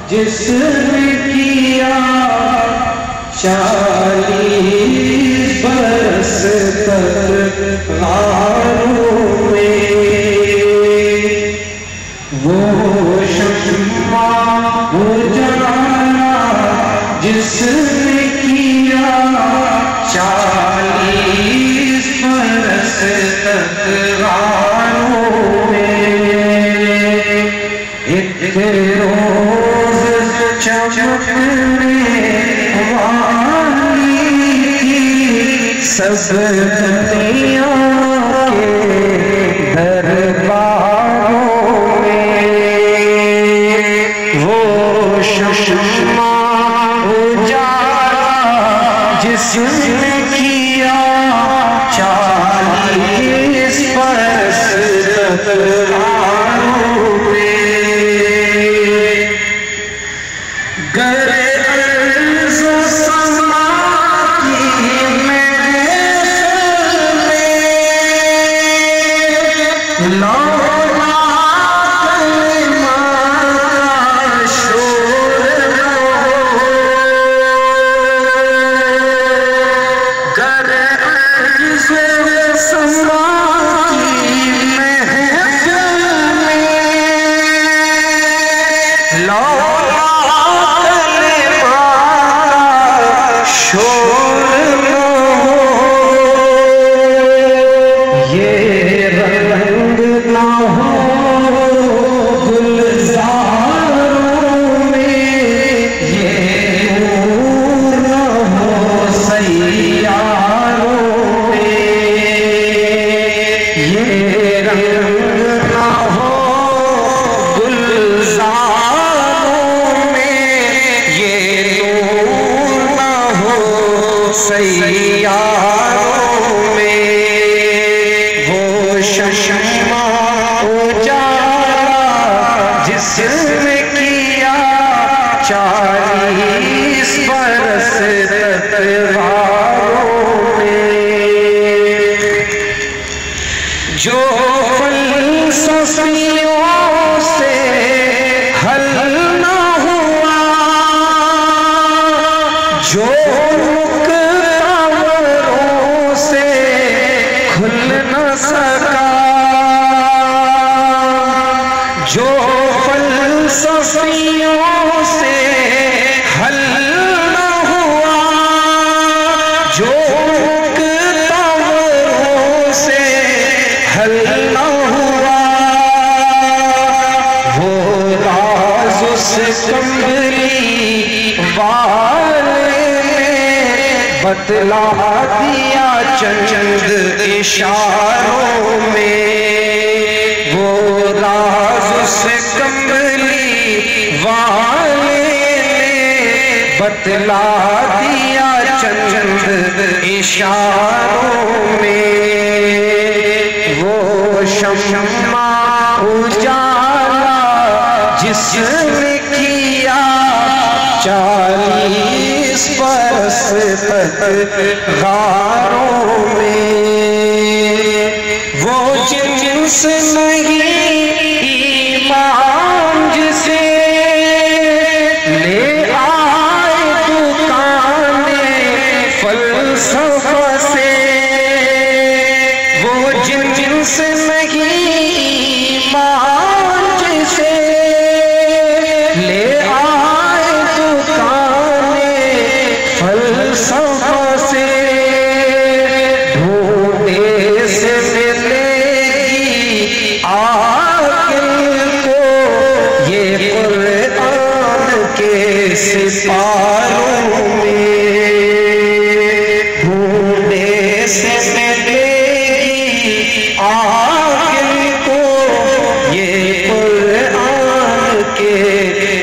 جس نے کیا 40 برس تک غاروں میں، وہ شمع اجالا جس نے کیا 40 برس تک غاروں میں، ایک روز چمکنے والی تھی سب دنیا کے درباروں میں، وہ شمع اجالا جس نے کیا 40 برس تک غاروں میں، گر عرض و سما کی محفل میں لولا کلمہ شور نہ ہو، گر عرض و سما کی محفل میں لولا شور نہ ہو، یہ رنگ نہ ہو گلزاروں میں، یہ نور نہ ہو سیاروں میں، یہ رنگ نہ ہو گلزاروں میں، یہ نور نہ ہو سیاروں میں، وہ شمع اجالا جس نے کیا 40 برس تک غاروں میں، جو فلسفیوں سے حل نہ ہوا، جو مکتبروں سے کھل نہ سکا، جو فلسفیوں سے حل نہ ہوا، جو مکتبروں سے حل نہ ہوا، وہ راز اس کمبلی والے نے بتلا دیا چند اشاروں میں، وہ راز اس کمبلی والے نے بتلا دیا چند اشاروں میں، وہ شمع اجالا جس نے کیا 40 برس تک غاروں میں، وہ جنس نہیں ایمان جسے لے آئے دکان فلسفہ سے، وہ جنس نہیں ایمان جسے لے آئے دکان فلسفہ سے، ڈھونڈے سے ملے گی عاقل کو یہ قرآن کے سپاروں میں، ڈھونڈے سے ملے گی عاقل کو یہ قرآن کے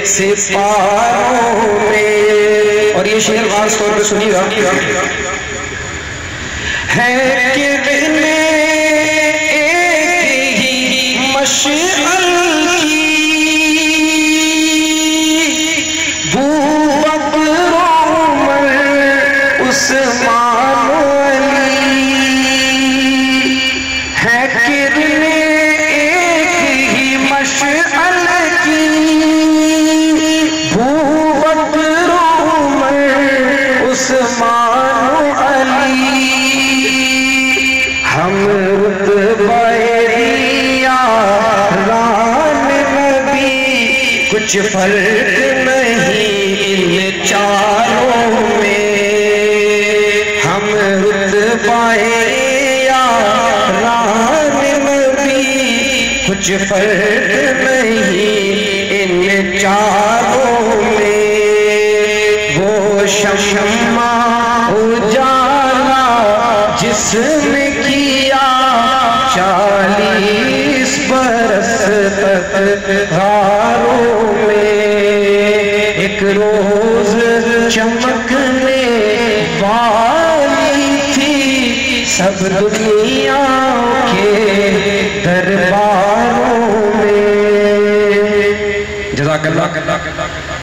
سپاروں میں۔ اور یہ شعر خاص طور پہ سنیے گا، ہے کرنے ایک ہی مشعل کی بو بکر عمر عثمان علی، ہے کرنے ایک ہی مشعل کی کچھ فرق نہیں ان چاروں میں، ہم رتبائے یاران نبی، کچھ فرق نہیں ان چاروں میں، وہ شمع اجالا جس نے کیا 40 برس تک غاروں میں، ایک روز چمکنے والی تھی سب دنیا کے درباروں میں۔ جزاک اللہ۔